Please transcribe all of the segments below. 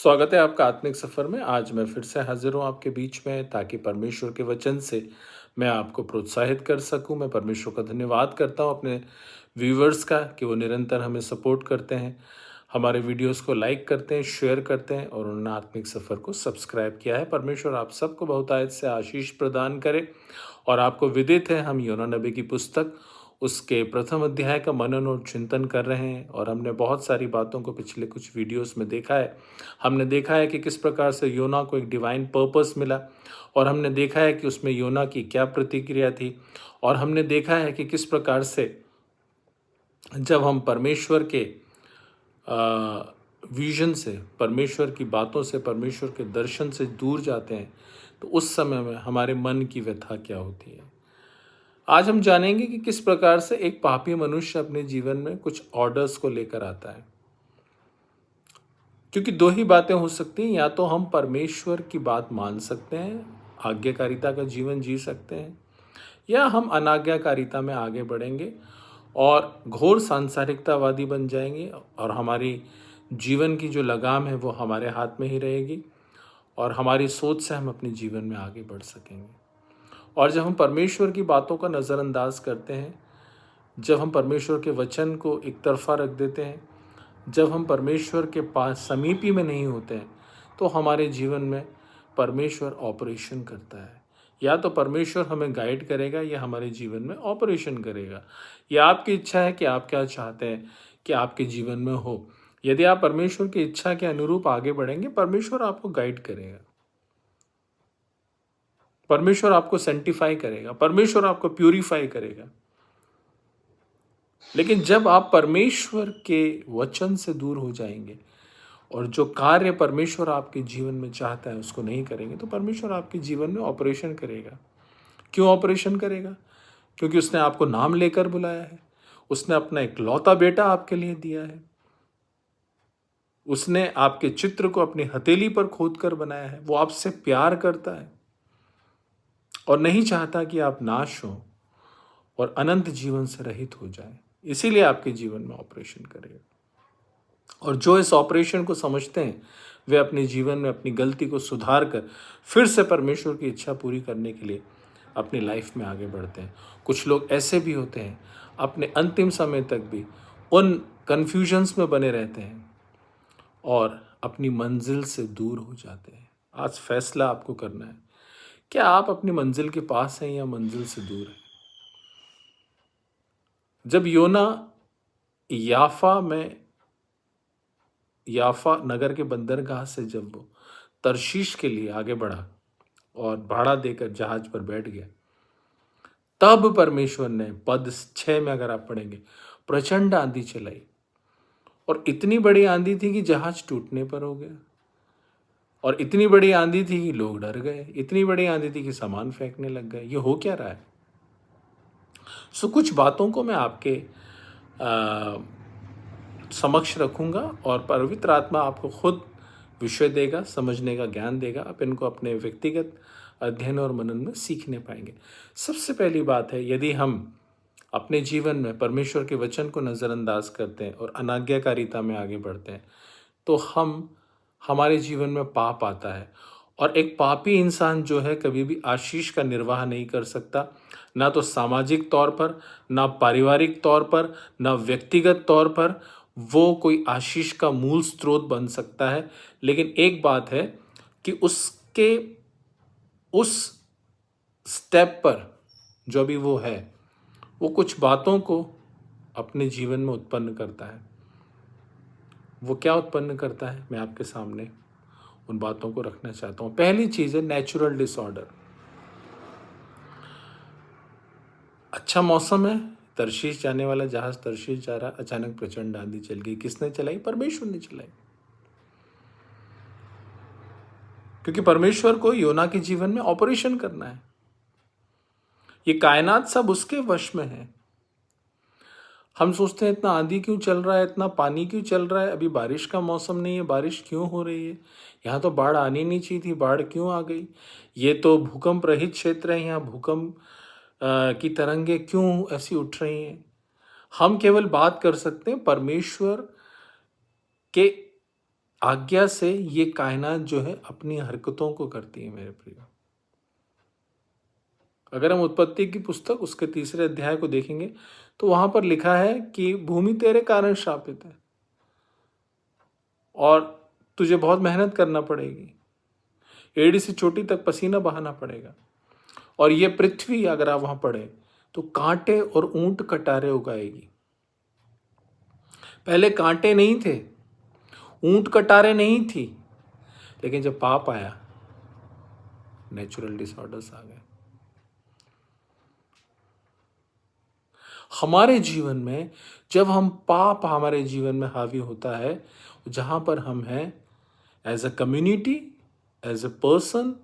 स्वागत है आपका आत्मिक सफ़र में। आज मैं फिर से हाज़िर हूँ आपके बीच में ताकि परमेश्वर के वचन से मैं आपको प्रोत्साहित कर सकूँ। मैं परमेश्वर का धन्यवाद करता हूँ अपने व्यूअर्स का कि वो निरंतर हमें सपोर्ट करते हैं, हमारे वीडियोज़ को लाइक करते हैं, शेयर करते हैं और उन्होंने आत्मिक सफ़र को सब्सक्राइब किया है। परमेश्वर आप सबको बहुतायत से आशीष प्रदान करे। और आपको विदित है हम योना नबी की पुस्तक उसके प्रथम अध्याय का मनन और चिंतन कर रहे हैं और हमने बहुत सारी बातों को पिछले कुछ वीडियोस में देखा है। हमने देखा है कि किस प्रकार से योना को एक डिवाइन पर्पस मिला और हमने देखा है कि उसमें योना की क्या प्रतिक्रिया थी और हमने देखा है कि किस प्रकार से जब हम परमेश्वर के विजन से, परमेश्वर की बातों से, परमेश्वर के दर्शन से दूर जाते हैं तो उस समय में हमारे मन की व्यथा क्या होती है। आज हम जानेंगे कि किस प्रकार से एक पापी मनुष्य अपने जीवन में कुछ ऑर्डर्स को लेकर आता है। क्योंकि दो ही बातें हो सकती हैं, या तो हम परमेश्वर की बात मान सकते हैं, आज्ञाकारिता का जीवन जी सकते हैं, या हम अनाज्ञाकारिता में आगे बढ़ेंगे और घोर सांसारिकतावादी बन जाएंगे और हमारी जीवन की जो लगाम है वो हमारे हाथ में ही रहेगी और हमारी सोच से हम अपने जीवन में आगे बढ़ सकेंगे। और जब हम परमेश्वर की बातों का नज़रअंदाज करते हैं, जब हम परमेश्वर के वचन को एक तरफा रख देते हैं, जब हम परमेश्वर के पास समीपी में नहीं होते हैं, तो हमारे जीवन में परमेश्वर ऑपरेशन करता है। या तो परमेश्वर हमें गाइड करेगा या हमारे जीवन में ऑपरेशन करेगा। यह आपकी इच्छा है कि आप क्या चाहते हैं कि आपके जीवन में हो। यदि आप परमेश्वर की इच्छा के अनुरूप आगे बढ़ेंगे, परमेश्वर आपको गाइड करेगा, परमेश्वर आपको सेंटिफाई करेगा, परमेश्वर आपको प्यूरिफाई करेगा। लेकिन जब आप परमेश्वर के वचन से दूर हो जाएंगे और जो कार्य परमेश्वर आपके जीवन में चाहता है उसको नहीं करेंगे, तो परमेश्वर आपके जीवन में ऑपरेशन करेगा। क्यों ऑपरेशन करेगा? क्योंकि उसने आपको नाम लेकर बुलाया है, उसने अपना इकलौता बेटा आपके लिए दिया है, उसने आपके चित्र को अपनी हथेली पर खोद कर बनाया है। वो आपसे प्यार करता है और नहीं चाहता कि आप नाश हो और अनंत जीवन से रहित हो जाए। इसीलिए आपके जीवन में ऑपरेशन करेगा। और जो इस ऑपरेशन को समझते हैं वे अपने जीवन में अपनी गलती को सुधार कर फिर से परमेश्वर की इच्छा पूरी करने के लिए अपनी लाइफ में आगे बढ़ते हैं। कुछ लोग ऐसे भी होते हैं अपने अंतिम समय तक भी उन कन्फ्यूजन्स में बने रहते हैं और अपनी मंजिल से दूर हो जाते हैं। आज फैसला आपको करना है, क्या आप अपनी मंजिल के पास हैं या मंजिल से दूर हैं। जब योना याफा नगर के बंदरगाह से जब वो तरशीश के लिए आगे बढ़ा और भाड़ा देकर जहाज पर बैठ गया, तब परमेश्वर ने पद 6 में अगर आप पढ़ेंगे, प्रचंड आंधी चलाई और इतनी बड़ी आंधी थी कि जहाज टूटने पर हो गया और इतनी बड़ी आंधी थी कि लोग डर गए, इतनी बड़ी आंधी थी कि सामान फेंकने लग गए। ये हो क्या रहा है? कुछ बातों को मैं आपके समक्ष रखूंगा और पवित्र आत्मा आपको खुद विषय देगा, समझने का ज्ञान देगा। आप इनको अपने व्यक्तिगत अध्ययन और मनन में सीखने पाएंगे। सबसे पहली बात है, यदि हम अपने जीवन में परमेश्वर के वचन को नज़रअंदाज करते हैं और अनाज्ञाकारिता में आगे बढ़ते हैं, तो हमारे जीवन में पाप आता है और एक पापी इंसान जो है कभी भी आशीष का निर्वाह नहीं कर सकता, ना तो सामाजिक तौर पर, ना पारिवारिक तौर पर, ना व्यक्तिगत तौर पर वो कोई आशीष का मूल स्रोत बन सकता है। लेकिन एक बात है कि उसके उस स्टेप पर जो भी वो है, वो कुछ बातों को अपने जीवन में उत्पन्न करता है। वो क्या उत्पन्न करता है, मैं आपके सामने उन बातों को रखना चाहता हूँ। पहली चीज़ है नेचुरल डिसऑर्डर। अच्छा मौसम है, तरशीश जाने वाला जहाज तरशीश जा रहा, अचानक प्रचंड आंधी चल गई। किसने चलाई? परमेश्वर ने चलाई। क्योंकि परमेश्वर को योना के जीवन में ऑपरेशन करना है। ये कायनात सब उसके वश में है। हम सोचते हैं इतना आंधी क्यों चल रहा है, इतना पानी क्यों चल रहा है, अभी बारिश का मौसम नहीं है, बारिश क्यों हो रही है, यहाँ तो बाढ़ आनी नहीं चाहिए थी, बाढ़ क्यों आ गई, ये तो भूकंप रहित क्षेत्र है, यहाँ भूकंप की तरंगे क्यों ऐसी उठ रही हैं। हम केवल बात कर सकते हैं परमेश्वर के आज्ञा से ये कायनात जो है अपनी हरकतों को करती है मेरे प्रिय। अगर हम उत्पत्ति की पुस्तक उसके 3 अध्याय को देखेंगे तो वहां पर लिखा है कि भूमि तेरे कारण श्रापित है और तुझे बहुत मेहनत करना पड़ेगी, एड़ी से चोटी तक पसीना बहाना पड़ेगा। और ये पृथ्वी अगर आप वहां पढ़े तो कांटे और ऊंट कटारे उगाएगी। पहले कांटे नहीं थे, ऊंट कटारे नहीं थी, लेकिन जब पाप आया नेचुरल डिसऑर्डर्स आ गए। हमारे जीवन में जब हम पाप हमारे जीवन में हावी होता है, जहां पर हम हैं as a community, as a person,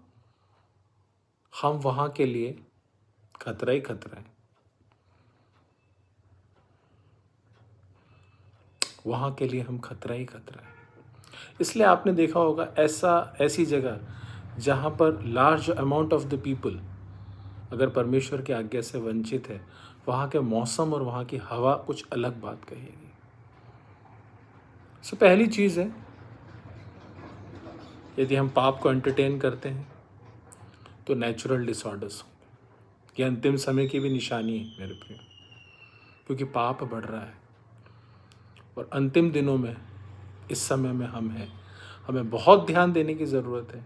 हम वहां के लिए खतरा ही खतरा है। वहां के लिए हम खतरा ही खतरा है। इसलिए आपने देखा होगा ऐसी जगह जहां पर large amount of the people अगर परमेश्वर की आज्ञा से वंचित है, वहाँ के मौसम और वहाँ की हवा कुछ अलग बात कहेगी। सो पहली चीज़ है, यदि हम पाप को एंटरटेन करते हैं तो नेचुरल डिसऑर्डर्स होंगे। ये अंतिम समय की भी निशानी है मेरे प्रिय, क्योंकि पाप बढ़ रहा है और अंतिम दिनों में इस समय में हम हैं। हमें बहुत ध्यान देने की ज़रूरत है।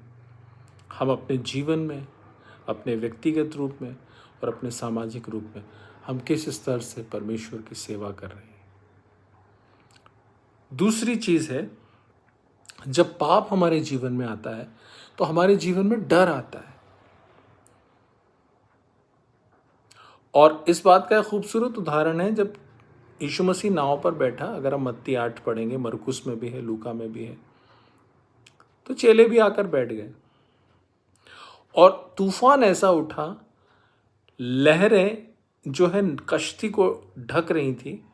हम अपने जीवन में, अपने व्यक्तिगत रूप में और अपने सामाजिक रूप में हम किस स्तर से परमेश्वर की सेवा कर रहे हैं। दूसरी चीज़ है, जब पाप हमारे जीवन में आता है तो हमारे जीवन में डर आता है। और इस बात का एक खूबसूरत उदाहरण है जब यीशु मसीह नाव पर बैठा। अगर हम मत्ती 8 पढ़ेंगे, मरकुस में भी है, लूका में भी है, तो चेले भी आकर बैठ गए और तूफान ऐसा उठा, लहरें जो है कश्ती को ढक रही थी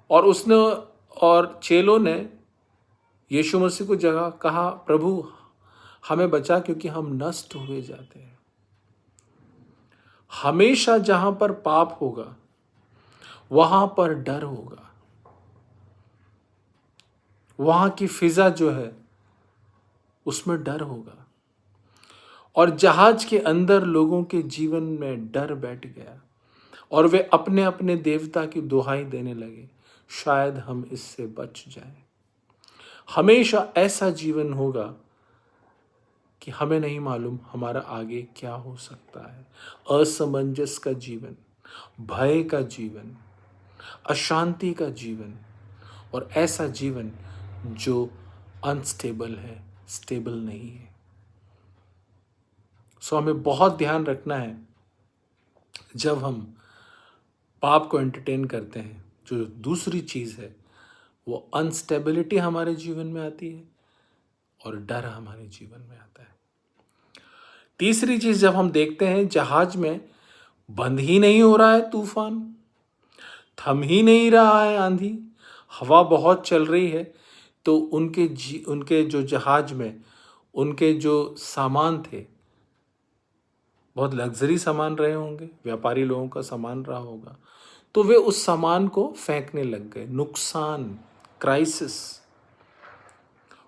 और चेलों ने यीशु मसीह को जगह कहा, प्रभु हमें बचा क्योंकि हम नष्ट हुए जाते हैं। हमेशा जहां पर पाप होगा वहां पर डर होगा। वहां की फिजा जो है उसमें डर होगा और जहाज के अंदर लोगों के जीवन में डर बैठ गया और वे अपने अपने देवता की दुहाई देने लगे, शायद हम इससे बच जाएं। हमेशा ऐसा जीवन होगा कि हमें नहीं मालूम हमारा आगे क्या हो सकता है। असमंजस का जीवन, भय का जीवन, अशांति का जीवन और ऐसा जीवन जो अनस्टेबल है, स्टेबल नहीं है। सो हमें बहुत ध्यान रखना है जब हम पाप को एंटरटेन करते हैं। जो दूसरी चीज़ है वो अनस्टेबिलिटी हमारे जीवन में आती है और डर हमारे जीवन में आता है। तीसरी चीज़, जब हम देखते हैं जहाज में बंद ही नहीं हो रहा है तूफान, थम ही नहीं रहा है आंधी, हवा बहुत चल रही है, तो उनके जो जहाज में उनके जो सामान थे, बहुत लग्जरी सामान रहे होंगे, व्यापारी लोगों का सामान रहा होगा, तो वे उस सामान को फेंकने लग गए। नुकसान, क्राइसिस।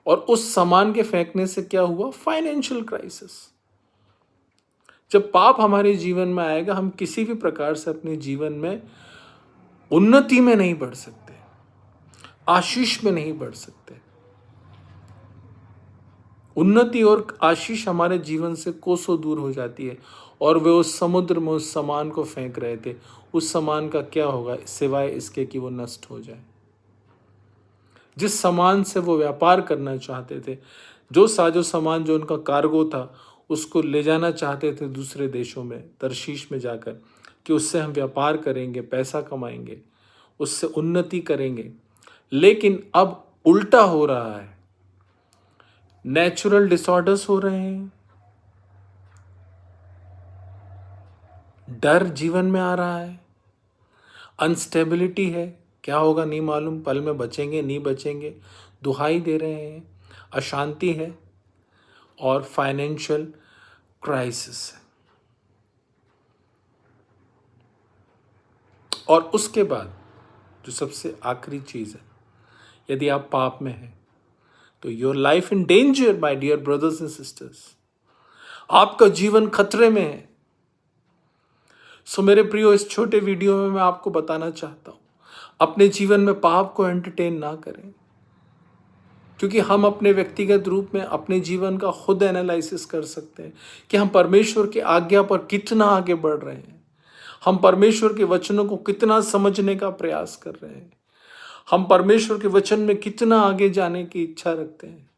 और उस सामान के फेंकने से क्या हुआ? Financial crisis. जब पाप हमारे जीवन में आएगा, हम किसी भी प्रकार से अपने जीवन में उन्नति में नहीं बढ़ सकते, आशीष में नहीं बढ़ सकते। उन्नति और आशीष हमारे जीवन से कोसों दूर हो जाती है और वे उस समुद्र में उस सामान को फेंक रहे थे। उस सामान का क्या होगा सिवाय इसके कि वो नष्ट हो जाए। जिस सामान से वो व्यापार करना चाहते थे, जो साजो सामान जो उनका कार्गो था, उसको ले जाना चाहते थे दूसरे देशों में, तरशीश में जाकर, कि उससे हम व्यापार करेंगे, पैसा कमाएंगे, उससे उन्नति करेंगे। लेकिन अब उल्टा हो रहा है, नेचुरल डिसऑर्डर्स हो रहे हैं, डर जीवन में आ रहा है, अनस्टेबिलिटी है, क्या होगा नहीं मालूम, पल में बचेंगे नहीं बचेंगे, दुहाई दे रहे हैं, अशांति है और फाइनेंशियल क्राइसिस है। और उसके बाद जो सबसे आखिरी चीज़ है, यदि आप पाप में हैं तो your life in danger my dear brothers and sisters. आपका जीवन खतरे में है। सो मेरे प्रियो, इस छोटे वीडियो में मैं आपको बताना चाहता हूं, अपने जीवन में पाप को एंटरटेन ना करें, क्योंकि हम अपने व्यक्तिगत रूप में अपने जीवन का खुद एनालिसिस कर सकते हैं कि हम परमेश्वर की आज्ञा पर कितना आगे बढ़ रहे हैं, हम परमेश्वर के वचनों को कितना समझने का प्रयास कर रहे हैं, हम परमेश्वर के वचन में कितना आगे जाने की इच्छा रखते हैं।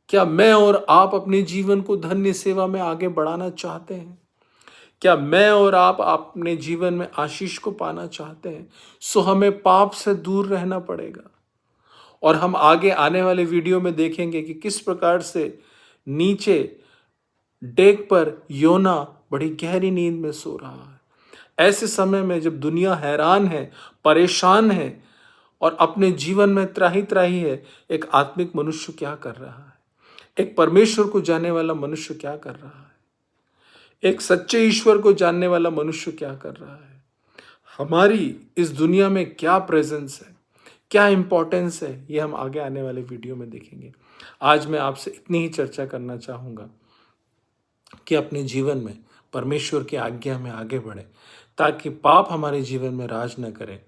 क्या मैं और आप अपने जीवन को धन्य सेवा में आगे बढ़ाना चाहते हैं? क्या मैं और आप अपने जीवन में आशीष को पाना चाहते हैं? सो हमें पाप से दूर रहना पड़ेगा। और हम आगे आने वाले वीडियो में देखेंगे कि किस प्रकार से नीचे डेक पर योना बड़ी गहरी नींद में सो रहा है। ऐसे समय में जब दुनिया हैरान है, परेशान है और अपने जीवन में त्राही त्राही है, एक आत्मिक मनुष्य क्या कर रहा है? एक परमेश्वर को जानने वाला मनुष्य क्या कर रहा है? एक सच्चे ईश्वर को जानने वाला मनुष्य क्या कर रहा है? हमारी इस दुनिया में क्या प्रेजेंस है, क्या इंपॉर्टेंस है, ये हम आगे आने वाले वीडियो में देखेंगे। आज मैं आपसे इतनी ही चर्चा करना चाहूँगा कि अपने जीवन में परमेश्वर की आज्ञा में आगे बढ़े, ताकि पाप हमारे जीवन में राज न करे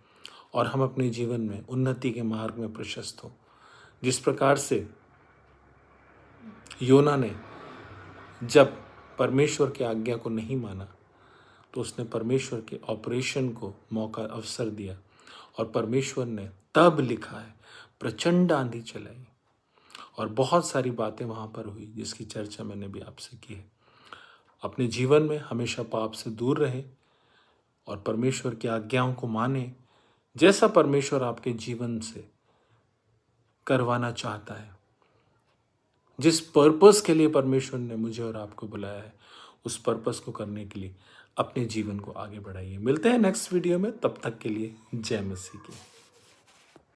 और हम अपने जीवन में उन्नति के मार्ग में प्रशस्त हों। जिस प्रकार से योना ने जब परमेश्वर की आज्ञा को नहीं माना, तो उसने परमेश्वर के ऑपरेशन को मौका अवसर दिया और परमेश्वर ने तब लिखा है प्रचंड आंधी चलाई और बहुत सारी बातें वहाँ पर हुई, जिसकी चर्चा मैंने भी आपसे की है। अपने जीवन में हमेशा पाप से दूर रहे और परमेश्वर की आज्ञाओं को माने, जैसा परमेश्वर आपके जीवन से करवाना चाहता है। जिस पर्पस के लिए परमेश्वर ने मुझे और आपको बुलाया है, उस पर्पस को करने के लिए अपने जीवन को आगे बढ़ाइए। मिलते हैं नेक्स्ट वीडियो में, तब तक के लिए जय मसीह की।